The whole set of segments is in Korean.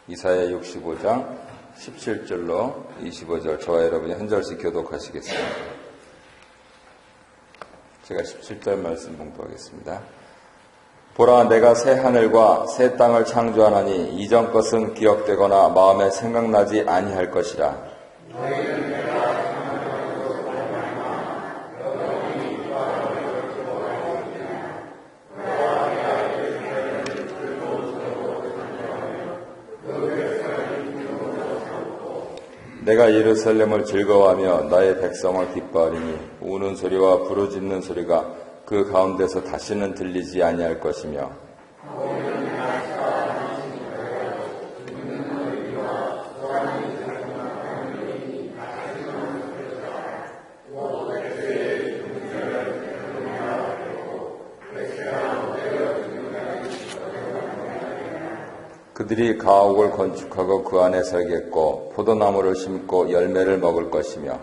이사야 65장 17절로 25절 저와 여러분이 한 절씩 교독하시겠습니다. 제가 17절 말씀 봉독하겠습니다. 보라, 내가 새 하늘과 새 땅을 창조하나니 이전 것은 기억되거나 마음에 생각나지 아니할 것이라. 내가 예루살렘을 즐거워하며 나의 백성을 기뻐하리니 우는 소리와 부르짖는 소리가 그 가운데서 다시는 들리지 아니할 것이며 그들이 가옥을 건축하고 그 안에 살겠고 포도나무를 심고 열매를 먹을 것이며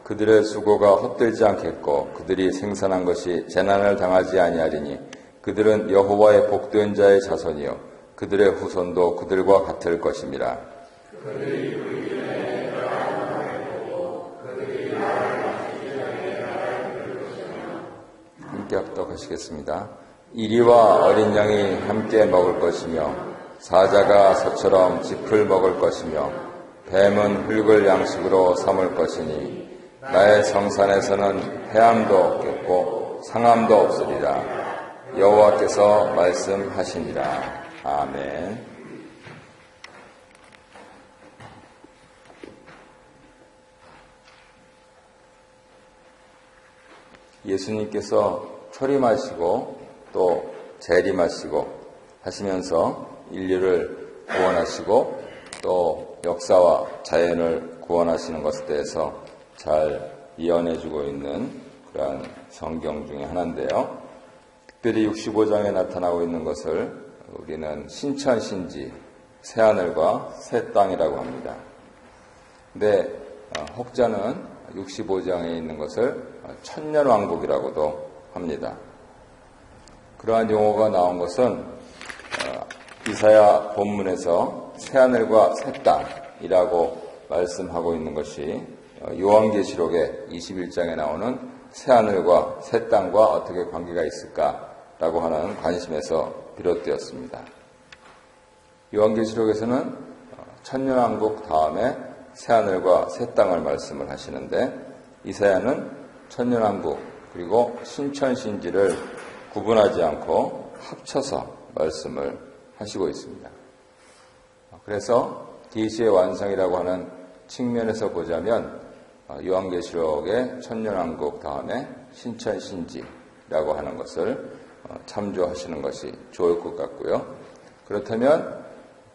그들의 수고가 헛되지 않겠고 그들이 생산한 것이 재난을 당하지 아니하리니 그들은 여호와의 복된 자의 자손이요 그들의 후손도 그들과 같을 것입니다. 함께 합독하시겠습니다. 이리와 어린 양이 함께 먹을 것이며 사자가 소처럼 짚을 먹을 것이며 뱀은 흙을 양식으로 삼을 것이니 나의 성산에서는 해함도 없겠고 상함도 없으리라. 여호와께서 말씀하시니라. 아멘. 예수님께서 초림하시고 또 재림하시고 하시면서 인류를 구원하시고 또 역사와 자연을 구원하시는 것에 대해서 잘 이언해주고 있는 그러한 성경 중에 하나인데요. 특별히 65장에 나타나고 있는 것을 우리는 신천신지, 새하늘과 새 땅이라고 합니다. 근데 혹자는 65장에 있는 것을 천년왕국이라고도 합니다. 그러한 용어가 나온 것은 이사야 본문에서 새하늘과 새 땅이라고 말씀하고 있는 것이 요한계시록의 21장에 나오는 새하늘과 새 땅과 어떻게 관계가 있을까라고 하는 관심에서 비롯되었습니다. 요한계시록에서는 천년왕국 다음에 새하늘과 새 땅을 말씀을 하시는데 이사야는 천년왕국 그리고 신천신지를 구분하지 않고 합쳐서 말씀을 하시고 있습니다. 그래서 계시의 완성이라고 하는 측면에서 보자면 요한계시록의 천년왕국 다음에 신천신지라고 하는 것을 참조하시는 것이 좋을 것 같고요. 그렇다면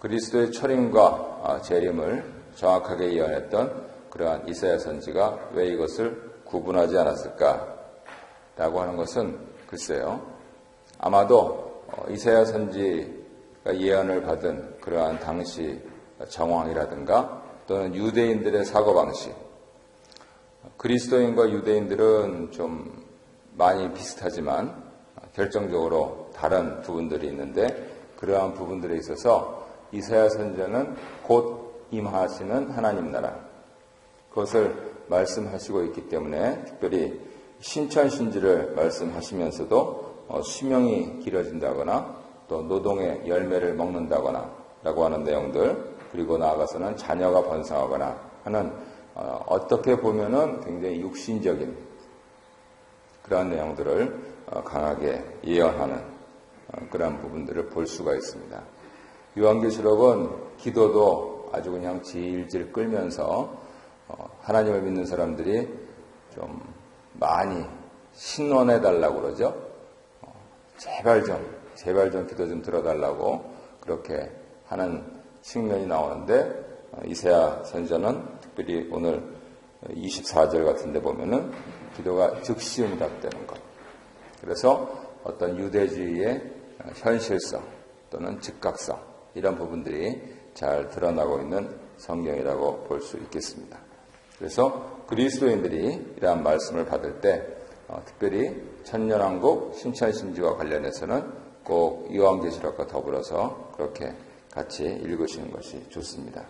그리스도의 초림과 재림을 정확하게 예언했던 그러한 이사야 선지가 왜 이것을 구분하지 않았을까라고 하는 것은 글쎄요. 아마도 이사야 선지가 예언을 받은 그러한 당시 정황이라든가 또는 유대인들의 사고방식, 그리스도인과 유대인들은 좀 많이 비슷하지만 결정적으로 다른 부분들이 있는데 그러한 부분들에 있어서 이사야 선지자는 곧 임하시는 하나님 나라 그것을 말씀하시고 있기 때문에 특별히 신천신지를 말씀하시면서도 수명이 길어진다거나 또 노동의 열매를 먹는다거나 라고 하는 내용들 그리고 나아가서는 자녀가 번성하거나 하는 어떻게 보면은 굉장히 육신적인 그러한 내용들을 강하게 예언하는 그러한 부분들을 볼 수가 있습니다. 요한계시록은 기도도 아주 그냥 질질 끌면서 하나님을 믿는 사람들이 좀 많이 신원해달라고 그러죠. 제발 좀 기도 좀 들어달라고 그렇게 하는 측면이 나오는데 이사야 선지자는 특별히 오늘 24절 같은 데 보면은 기도가 즉시 응답되는 것. 그래서 어떤 유대주의의 현실성, 또는 즉각성 이런 부분들이 잘 드러나고 있는 성경이라고 볼 수 있겠습니다. 그래서 그리스도인들이 이러한 말씀을 받을 때 특별히 천년왕국 신천신지와 관련해서는 꼭 요한계시록과 더불어서 그렇게 같이 읽으시는 것이 좋습니다.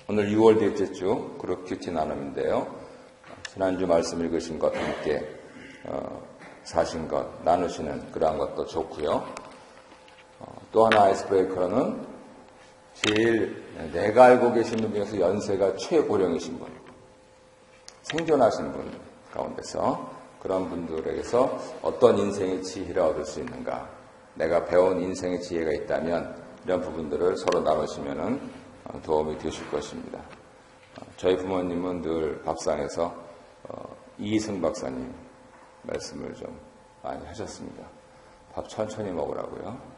오늘 6월 둘째 주 그룹 큐티 나눔인데요. 지난주 말씀 읽으신 것 함께 사신 것 나누시는 그러한 것도 좋고요. 또 하나 아이스브레이커는 제일 내가 알고 계신 분 중에서 연세가 최고령이신 분, 생존하신 분 가운데서 그런 분들에게서 어떤 인생의 지혜를 얻을 수 있는가, 내가 배운 인생의 지혜가 있다면 이런 부분들을 서로 나누시면 도움이 되실 것입니다. 저희 부모님은 늘 밥상에서 이희승 박사님 말씀을 좀 많이 하셨습니다. 밥 천천히 먹으라고요.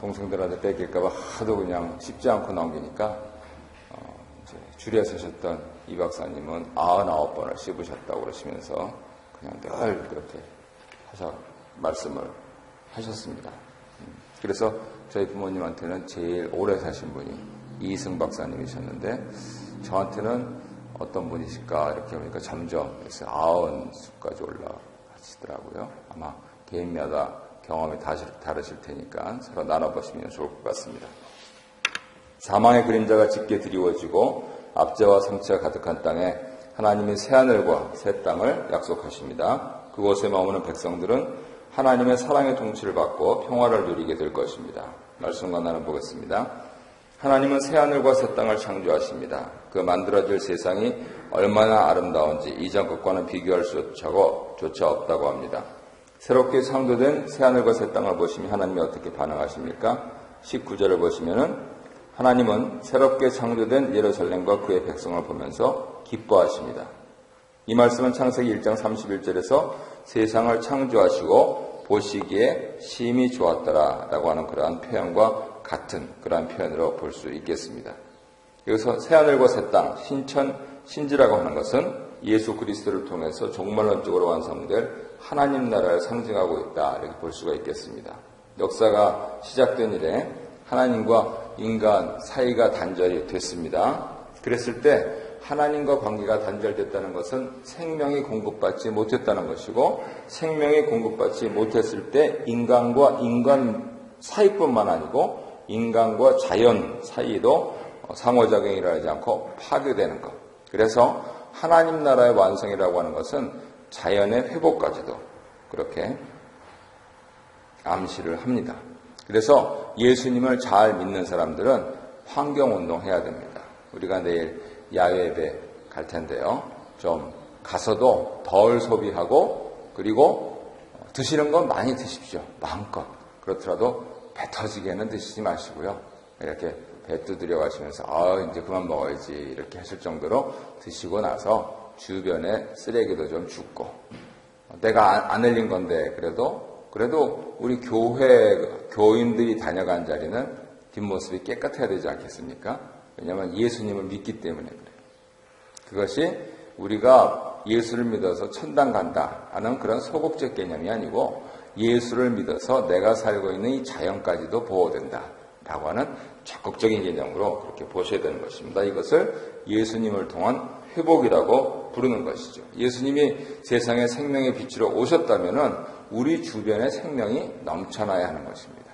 동생들한테 뺏길까봐 하도 그냥 씹지 않고 넘기니까 이제 줄에 서셨던 이 박사님은 99번을 씹으셨다고 그러시면서 그냥 늘 그렇게 말씀을 하셨습니다. 그래서 저희 부모님한테는 제일 오래 사신 분이 이승 박사님이셨는데 저한테는 어떤 분이실까 이렇게 보니까 점점 90수까지 올라가시더라고요. 아마 개인마다 경험이 다르실 테니까 서로 나눠보시면 좋을 것 같습니다. 사망의 그림자가 짙게 드리워지고 압제와 상처가 가득한 땅에 하나님이 새하늘과 새 땅을 약속하십니다. 그곳에 머무는 백성들은 하나님의 사랑의 통치를 받고 평화를 누리게 될 것입니다. 말씀과 나눠보겠습니다. 하나님은 새하늘과 새 땅을 창조하십니다. 그 만들어질 세상이 얼마나 아름다운지 이전 것과는 비교할 수조차 없다고 합니다. 새롭게 창조된 새하늘과 새 땅을 보시면 하나님이 어떻게 반응하십니까? 19절을 보시면은 하나님은 새롭게 창조된 예루살렘과 그의 백성을 보면서 기뻐하십니다. 이 말씀은 창세기 1장 31절에서 세상을 창조하시고 보시기에 심히 좋았더라라고 하는 그러한 표현과 같은 그러한 표현으로 볼 수 있겠습니다. 여기서 새하늘과 새 땅, 신천, 신지라고 하는 것은 예수 그리스도를 통해서 종말론적으로 완성될 하나님 나라를 상징하고 있다 이렇게 볼 수가 있겠습니다. 역사가 시작된 이래 하나님과 인간 사이가 단절이 됐습니다. 그랬을 때 하나님과 관계가 단절됐다는 것은 생명이 공급받지 못했다는 것이고, 생명이 공급받지 못했을 때 인간과 인간 사이뿐만 아니고 인간과 자연 사이도 상호작용이 일어나지 않고 파괴되는 것. 그래서 하나님 나라의 완성이라고 하는 것은 자연의 회복까지도 그렇게 암시를 합니다. 그래서 예수님을 잘 믿는 사람들은 환경운동 해야 됩니다. 우리가 내일 야외 예배 갈 텐데요. 좀 가서도 덜 소비하고 그리고 드시는 건 많이 드십시오. 마음껏. 그렇더라도 배 터지게는 드시지 마시고요. 이렇게 배 두드려 가시면서 이제 그만 먹어야지 이렇게 하실 정도로 드시고 나서 주변에 쓰레기도 좀 줍고, 내가 안 흘린 건데 그래도 우리 교인들이 다녀간 자리는 뒷모습이 깨끗해야 되지 않겠습니까? 왜냐하면 예수님을 믿기 때문에 그래요. 그것이 우리가 예수를 믿어서 천당 간다 하는 그런 소극적 개념이 아니고, 예수를 믿어서 내가 살고 있는 이 자연까지도 보호된다 라고 하는 적극적인 개념으로 그렇게 보셔야 되는 것입니다. 이것을 예수님을 통한 회복이라고 부르는 것이죠. 예수님이 세상에 생명의 빛으로 오셨다면 우리 주변에 생명이 넘쳐나야 하는 것입니다.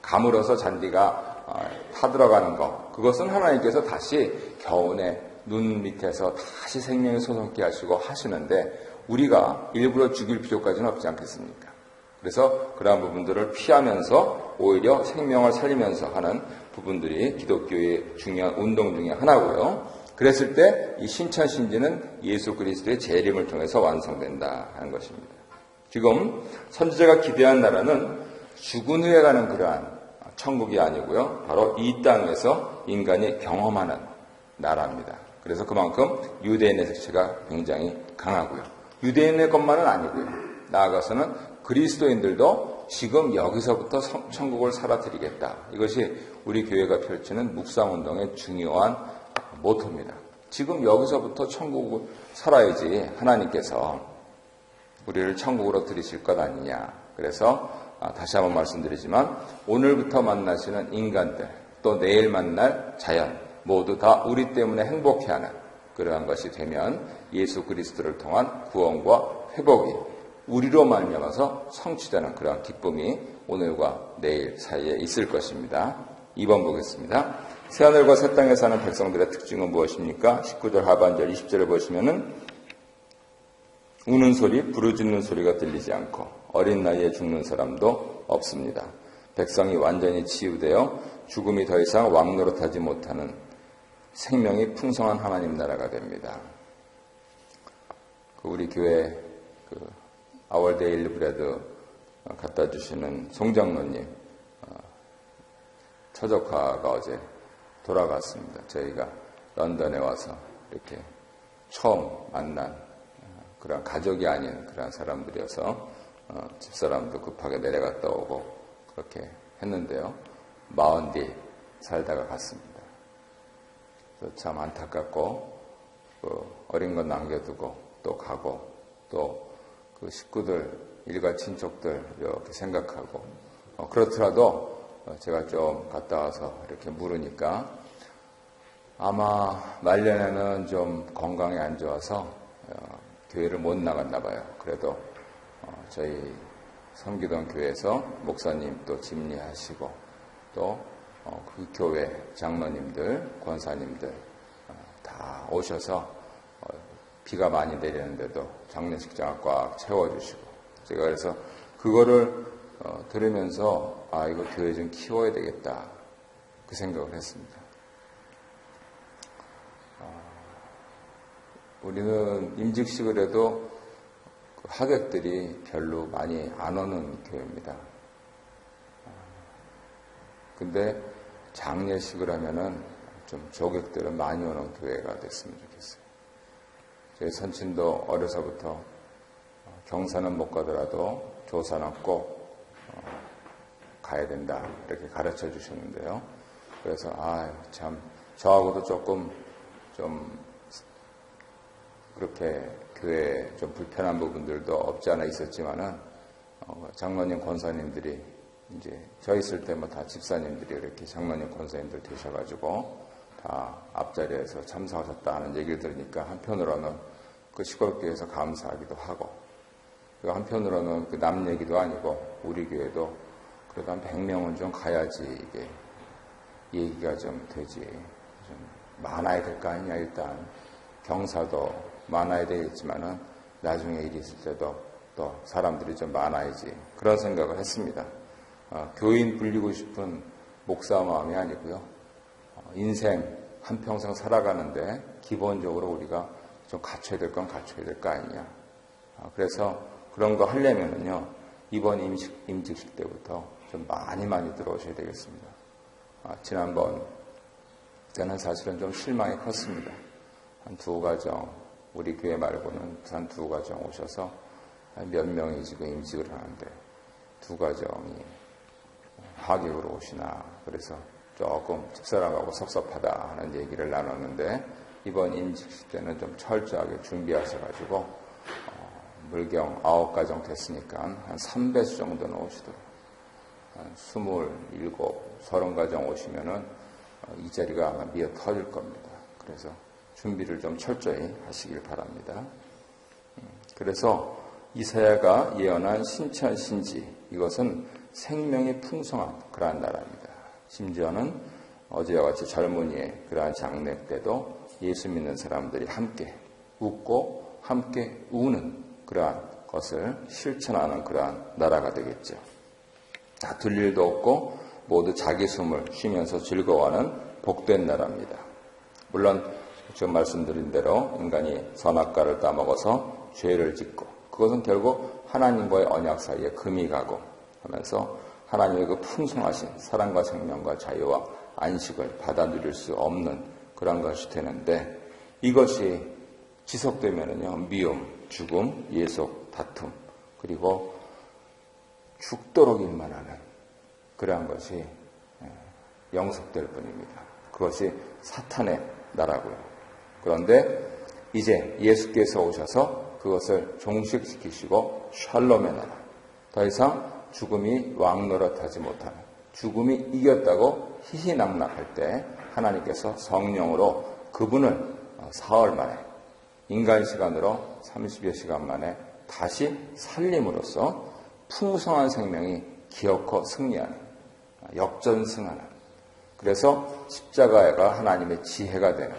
가물어서 잔디가 타들어가는 것, 그것은 하나님께서 다시 겨우내 눈 밑에서 다시 생명을 솟게 하시고 하시는데, 우리가 일부러 죽일 필요까지는 없지 않겠습니까? 그래서 그러한 부분들을 피하면서 오히려 생명을 살리면서 하는 부분들이 기독교의 중요한 운동 중에 하나고요. 그랬을 때 이 신천신지는 예수 그리스도의 재림을 통해서 완성된다 하는 것입니다. 지금 선지자가 기대한 나라는 죽은 후에 가는 그러한 천국이 아니고요. 바로 이 땅에서 인간이 경험하는 나라입니다. 그래서 그만큼 유대인의 색채가 굉장히 강하고요. 유대인의 것만은 아니고요. 나아가서는 그리스도인들도 지금 여기서부터 천국을 살아드리겠다. 이것이 우리 교회가 펼치는 묵상운동의 중요한 모토입니다. 지금 여기서부터 천국을 살아야지 하나님께서 우리를 천국으로 들이실 것 아니냐. 그래서 다시 한번 말씀드리지만 오늘부터 만나시는 인간들, 또 내일 만날 자연 모두 다 우리 때문에 행복해하는 그러한 것이 되면 예수 그리스도를 통한 구원과 회복이 우리로 말미암아서 성취되는 그러한 기쁨이 오늘과 내일 사이에 있을 것입니다. 2번 보겠습니다. 새하늘과 새 땅에 사는 백성들의 특징은 무엇입니까? 19절 하반절 20절을 보시면은 우는 소리, 부르짖는 소리가 들리지 않고 어린 나이에 죽는 사람도 없습니다. 백성이 완전히 치유되어 죽음이 더 이상 왕노릇하지 못하는 생명이 풍성한 하나님 나라가 됩니다. 우리 교회 아월 데일리 브레드 갖다 주시는 송장로님 처적화가 어제 돌아갔습니다. 저희가 런던에 와서 이렇게 처음 만난 그런 가족이 아닌 그런 사람들이어서 집사람도 급하게 내려갔다 오고 그렇게 했는데요. 40뒤 살다가 갔습니다. 참 안타깝고 어린 건 남겨두고 또 가고 또 그 식구들, 일가 친족들 이렇게 생각하고 그렇더라도 제가 좀 갔다 와서 이렇게 물으니까 아마 말년에는 좀 건강이 안 좋아서 교회를 못 나갔나 봐요. 그래도 저희 섬기던 교회에서 목사님 또 집리하시고 또 그 교회 장로님들, 권사님들 다 오셔서 비가 많이 내리는데도 장례식장을 꽉 채워주시고 제가 그래서 그거를 들으면서 이거 교회 좀 키워야 되겠다 그 생각을 했습니다. 우리는 임직식을 해도 하객들이 별로 많이 안 오는 교회입니다. 근데 장례식을 하면은 좀 조객들은 많이 오는 교회가 됐으면 좋겠어요. 저희 선친도 어려서부터 경사는 못 가더라도 조사는 꼭 가야 된다 이렇게 가르쳐 주셨는데요. 그래서 참 저하고도 조금 좀 그렇게 교회에 좀 불편한 부분들도 없지 않아 있었지만은 장로님 권사님들이 이제 저 있을 때 뭐 다 집사님들이 이렇게 장로님 권사님들 되셔가지고 다 앞자리에서 참석하셨다는 얘기를 들으니까 한편으로는 그 시골교회에서 감사하기도 하고 한편으로는 그 남 얘기도 아니고 우리 교회도 그래도 한 100명은 좀 가야지 이게 얘기가 좀 되지 좀 많아야 될 거 아니냐. 일단 경사도 많아야 되겠지만은 나중에 일이 있을 때도 또 사람들이 좀 많아야지 그런 생각을 했습니다. 교인 불리고 싶은 목사 마음이 아니고요. 인생 한평생 살아가는데 기본적으로 우리가 좀 갖춰야 될 건 갖춰야 될 거 아니냐. 그래서 그런 거 하려면은요, 이번 임직식 때부터 좀 많이 들어오셔야 되겠습니다. 지난번 때는 사실은 좀 실망이 컸습니다. 한 2가정, 우리 교회 말고는 한 2가정 오셔서 몇 명이 지금 임직을 하는데 2가정이 하객으로 오시나. 그래서 조금 집사람하고 섭섭하다 하는 얘기를 나눴는데 이번 임직식 때는 좀 철저하게 준비하셔가지고 물경 9가정 됐으니까 한 3배수 정도는 오시도록 한 27, 30가정 오시면은 이 자리가 아마 미어 터질 겁니다. 그래서 준비를 좀 철저히 하시길 바랍니다. 그래서 이사야가 예언한 신천 신지, 이것은 생명이 풍성한 그러한 나라입니다. 심지어는 어제와 같이 젊은이의 그러한 장례 때도 예수 믿는 사람들이 함께 웃고 함께 우는 그러한 것을 실천하는 그러한 나라가 되겠죠. 다툴 일도 없고 모두 자기 숨을 쉬면서 즐거워하는 복된 나라입니다. 물론 지금 말씀드린 대로 인간이 선악과를 따먹어서 죄를 짓고 그것은 결국 하나님과의 언약 사이에 금이 가고 하면서 하나님의 그 풍성하신 사랑과 생명과 자유와 안식을 받아 누릴 수 없는 그런 것이 되는데 이것이 지속되면은요, 미움, 죽음, 예속, 다툼, 그리고 죽도록 일만 하는 그러한 것이 영속될 뿐입니다. 그것이 사탄의 나라고요. 그런데 이제 예수께서 오셔서 그것을 종식시키시고 샬롬의 나라, 더 이상 죽음이 왕노릇하지 못하는, 죽음이 이겼다고 희희낙낙할 때 하나님께서 성령으로 그분을 사흘 만에, 인간 시간으로 30여 시간 만에 다시 살림으로써 풍성한 생명이 기어코 승리하는, 역전승하는, 그래서 십자가가 하나님의 지혜가 되는,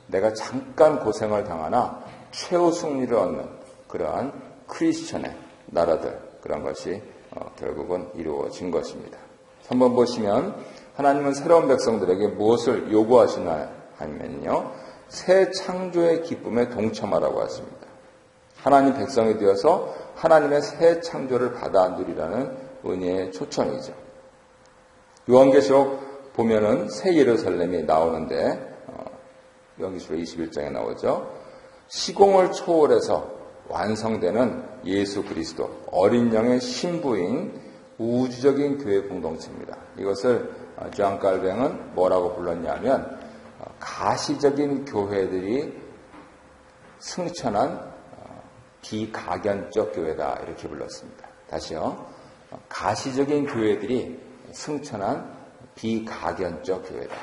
내가 잠깐 고생을 당하나 최후 승리를 얻는 그러한 크리스천의 나라들, 그런 것이 결국은 이루어진 것입니다. 한번 보시면 하나님은 새로운 백성들에게 무엇을 요구하시나 하면요, 새 창조의 기쁨에 동참하라고 하십니다. 하나님 백성이 되어서 하나님의 새 창조를 받아 누리라는 은혜의 초청이죠. 요한계시록 보면은 새 예루살렘이 나오는데 요한계시록 21장에 나오죠. 시공을 초월해서 완성되는 예수 그리스도, 어린 양의 신부인 우주적인 교회 공동체입니다. 이것을 주안 깔뱅은 뭐라고 불렀냐면 가시적인 교회들이 승천한 비가견적 교회다, 이렇게 불렀습니다. 다시요. 가시적인 교회들이 승천한 비가견적 교회다.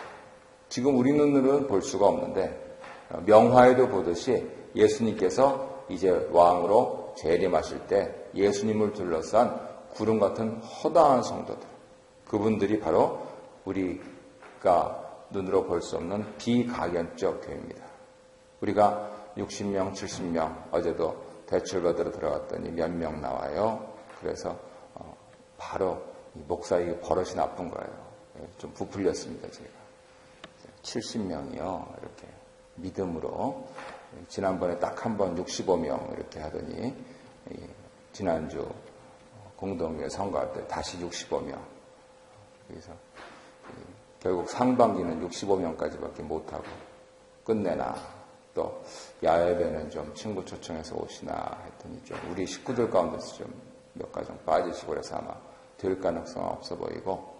지금 우리 눈으로는 볼 수가 없는데 명화에도 보듯이 예수님께서 이제 왕으로 재림하실 때 예수님을 둘러싼 구름 같은 허다한 성도들, 그분들이 바로 우리가 눈으로 볼 수 없는 비가견적 교회입니다. 우리가 60명, 70명, 어제도 대출받으러 들어갔더니 몇 명 나와요. 그래서 바로 목사의 버릇이 나쁜 거예요. 좀 부풀렸습니다, 제가. 70명이요. 이렇게 믿음으로. 지난번에 딱 한 번 65명 이렇게 하더니 지난주 공동회 선거할 때 다시 65명. 그래서 결국 상반기는 65명까지밖에 못하고 끝내나, 또 야외배는 좀 친구 초청해서 오시나 했더니 좀 우리 식구들 가운데서 좀 몇 가정 빠지시고 그래서 아마 될 가능성은 없어 보이고,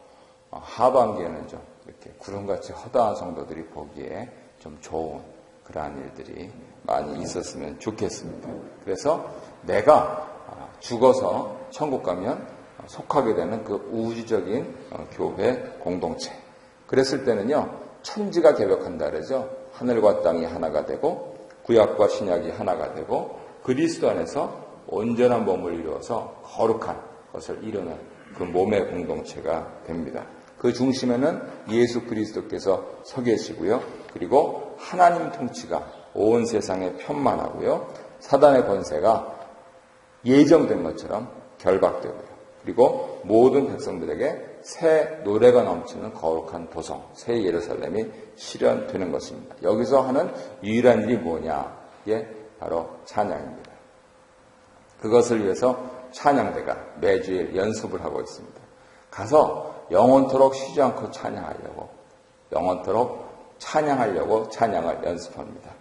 하반기에는 좀 이렇게 구름같이 허다한 성도들이 보기에 좀 좋은 그러한 일들이 많이 있었으면 좋겠습니다. 그래서 내가 죽어서 천국 가면 속하게 되는 그 우주적인 교회 공동체, 그랬을 때는요, 천지가 개벽한다 그러죠. 하늘과 땅이 하나가 되고 구약과 신약이 하나가 되고 그리스도 안에서 온전한 몸을 이루어서 거룩한 것을 이루는 그 몸의 공동체가 됩니다. 그 중심에는 예수 그리스도께서 서 계시고요. 그리고 하나님 통치가 온 세상에 편만하고요. 사단의 권세가 예정된 것처럼 결박되고요. 그리고 모든 백성들에게 새 노래가 넘치는 거룩한 도성, 새 예루살렘이 실현되는 것입니다. 여기서 하는 유일한 일이 뭐냐? 이게 바로 찬양입니다. 그것을 위해서 찬양대가 매주일 연습을 하고 있습니다. 가서 영원토록 쉬지 않고 찬양하려고, 영원토록 찬양하려고 찬양을 연습합니다.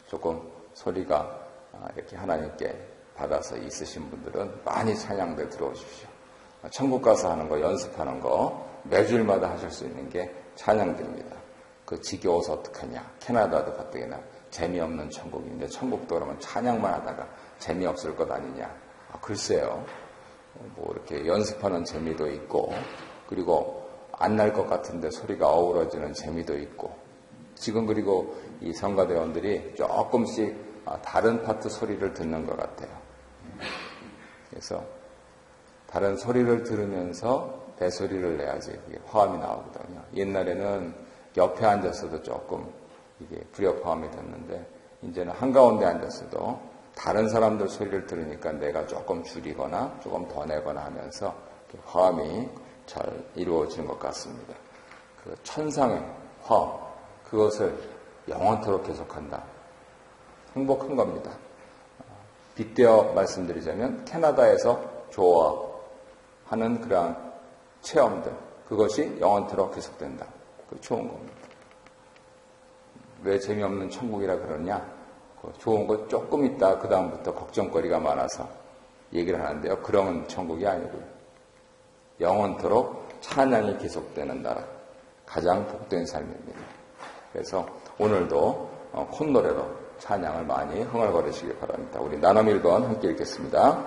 조금 소리가 이렇게 하나님께 받아서 있으신 분들은 많이 찬양대 들어오십시오. 천국 가서 하는 거, 연습하는 거 매주일마다 하실 수 있는 게 찬양대입니다. 그 지겨워서 어떡하냐. 캐나다도 가뜩이나 재미없는 천국인데 천국도 그러면 찬양만 하다가 재미없을 것 아니냐. 글쎄요. 뭐 이렇게 연습하는 재미도 있고, 그리고 안 날 것 같은데 소리가 어우러지는 재미도 있고, 지금 그리고 이 성가대원들이 조금씩 다른 파트 소리를 듣는 것 같아요. 그래서 다른 소리를 들으면서 배소리를 내야지 이게 화음이 나오거든요. 옛날에는 옆에 앉았어도 조금 이게 불협화음이 됐는데, 이제는 한가운데 앉았어도 다른 사람들 소리를 들으니까 내가 조금 줄이거나 조금 더 내거나 하면서 화음이 잘 이루어지는 것 같습니다. 그 천상의 화음, 그것을 영원토록 계속한다. 행복한 겁니다. 빗대어 말씀드리자면 캐나다에서 좋아하는 그러한 체험들, 그것이 영원토록 계속된다. 그 좋은 겁니다. 왜 재미없는 천국이라 그러냐? 좋은 거 조금 있다 그 다음부터 걱정거리가 많아서 얘기를 하는데요. 그런 천국이 아니고요. 영원토록 찬양이 계속되는 나라, 가장 복된 삶입니다. 그래서 오늘도 콧노래로 찬양을 많이 흥얼거리시기 바랍니다. 우리 나눔 1번 함께 읽겠습니다.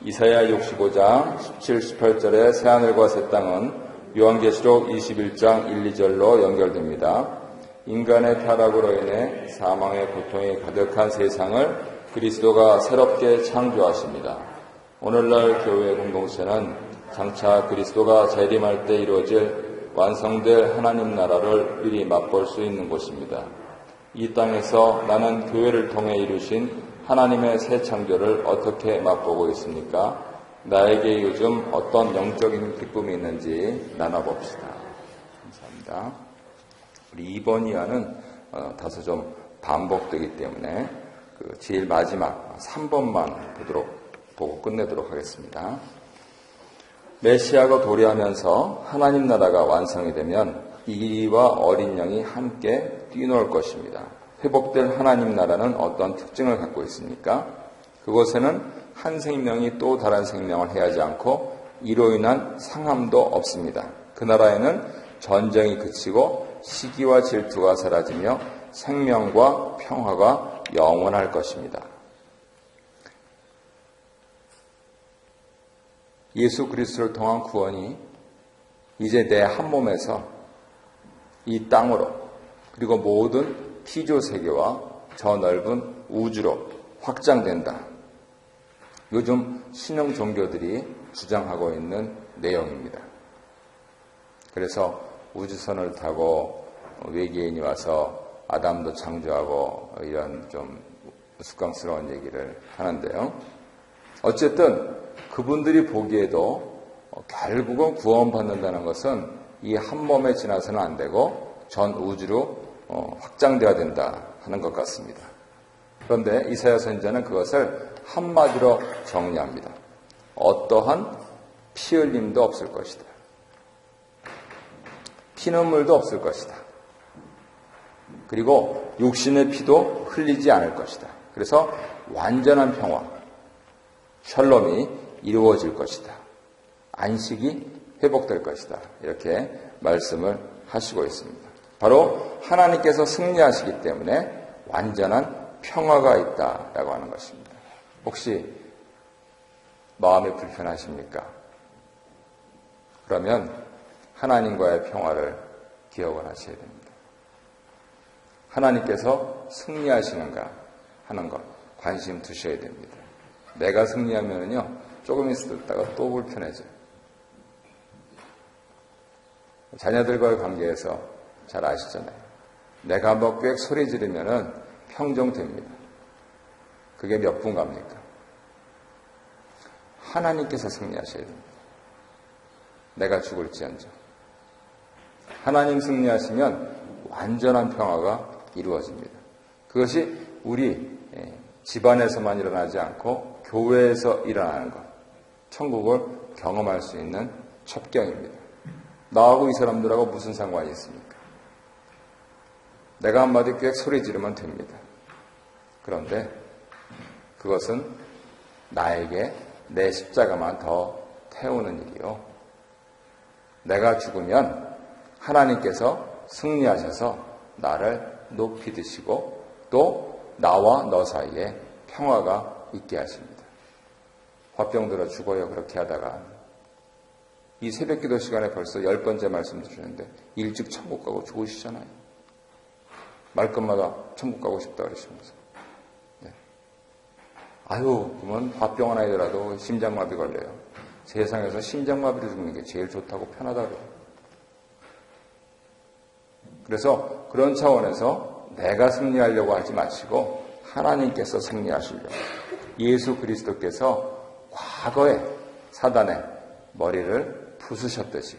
이사야 65장 17, 18절의 새하늘과 새 땅은 요한계시록 21장 1, 2절로 연결됩니다. 인간의 타락으로 인해 사망의 고통이 가득한 세상을 그리스도가 새롭게 창조하십니다. 오늘날 교회 공동체는 장차 그리스도가 재림할 때 이루어질 완성될 하나님 나라를 미리 맛볼 수 있는 곳입니다. 이 땅에서 나는 교회를 통해 이루신 하나님의 새 창조를 어떻게 맛보고 있습니까? 나에게 요즘 어떤 영적인 기쁨이 있는지 나눠봅시다. 감사합니다. 우리 이번 이하는 다소 좀 반복되기 때문에 제일 마지막 3번만 보고 끝내도록 하겠습니다. 메시아가 도래하면서 하나님 나라가 완성이 되면 이와 어린 양이 함께 뛰놀 것입니다. 회복될 하나님 나라는 어떤 특징을 갖고 있습니까? 그곳에는 한 생명이 또 다른 생명을 해하지 않고 이로 인한 상함도 없습니다. 그 나라에는 전쟁이 그치고 시기와 질투가 사라지며 생명과 평화가 영원할 것입니다. 예수 그리스도를 통한 구원이 이제 내 한 몸에서 이 땅으로 그리고 모든 피조 세계와 저 넓은 우주로 확장된다. 요즘 신흥 종교들이 주장하고 있는 내용입니다. 그래서 우주선을 타고 외계인이 와서 아담도 창조하고 이런 좀 우스꽝스러운 얘기를 하는데요. 어쨌든 그분들이 보기에도 결국은 구원받는다는 것은 이 한 몸에 지나서는 안 되고 전 우주로 확장되어야 된다 하는 것 같습니다. 그런데 이사야 선지자는 그것을 한마디로 정리합니다. 어떠한 피 흘림도 없을 것이다. 피눈물도 없을 것이다. 그리고 육신의 피도 흘리지 않을 것이다. 그래서 완전한 평화, 샬롬이 이루어질 것이다. 안식이 회복될 것이다. 이렇게 말씀을 하시고 있습니다. 바로 하나님께서 승리하시기 때문에 완전한 평화가 있다라고 하는 것입니다. 혹시 마음이 불편하십니까? 그러면 하나님과의 평화를 기억을 하셔야 됩니다. 하나님께서 승리하시는가 하는 것 관심 두셔야 됩니다. 내가 승리하면요 조금 있다가 또 불편해져요. 자녀들과의 관계에서 잘 아시잖아요. 내가 한번 꽥 소리 지르면은 평정됩니다. 그게 몇 분 갑니까? 하나님께서 승리하셔야 됩니다. 내가 죽을지언정. 하나님 승리하시면 완전한 평화가 이루어집니다. 그것이 우리 집안에서만 일어나지 않고 교회에서 일어나는 것. 천국을 경험할 수 있는 첩경입니다. 나하고 이 사람들하고 무슨 상관이 있습니까? 내가 한마디 꽥 소리 지르면 됩니다. 그런데 그것은 나에게 내 십자가만 더 태우는 일이요. 내가 죽으면 하나님께서 승리하셔서 나를 높이 드시고 또 나와 너 사이에 평화가 있게 하십니다. 화병 들어 죽어요. 그렇게 하다가 이 새벽기도 시간에 벌써 10번째 말씀 드리는데 일찍 천국 가고 좋으시잖아요. 말끝마다 천국 가고 싶다 그러시면서. 네. 아유, 그러면 화병 하나 이더라도 심장마비 걸려요. 세상에서 심장마비로 죽는 게 제일 좋다고 편하다 그래요. 그래서 그런 차원에서 내가 승리하려고 하지 마시고 하나님께서 승리하시려고. 예수 그리스도께서 과거에 사단의 머리를 부수셨듯이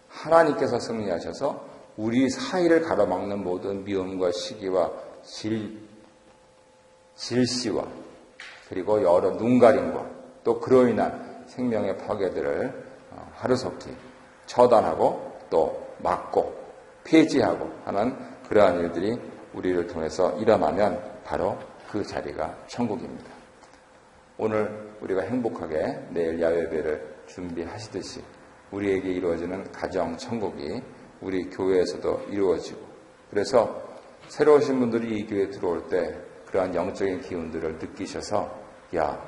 하나님께서 승리하셔서 우리 사이를 가로막는 모든 미움과 시기와 질시와 그리고 여러 눈가림과 또 그로 인한 생명의 파괴들을 하루속히 처단하고 또 막고 폐지하고 하는 그러한 일들이 우리를 통해서 일어나면 바로 그 자리가 천국입니다. 오늘 우리가 행복하게 내일 야외배를 준비하시듯이 우리에게 이루어지는 가정 천국이 우리 교회에서도 이루어지고, 그래서 새로 오신 분들이 이 교회에 들어올 때 그러한 영적인 기운들을 느끼셔서 야,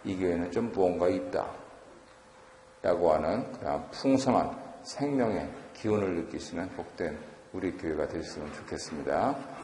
이 교회는 좀 무언가 있다 라고 하는 그런 풍성한 생명의 기운을 느끼시는 복된 우리 교회가 되셨으면 좋겠습니다.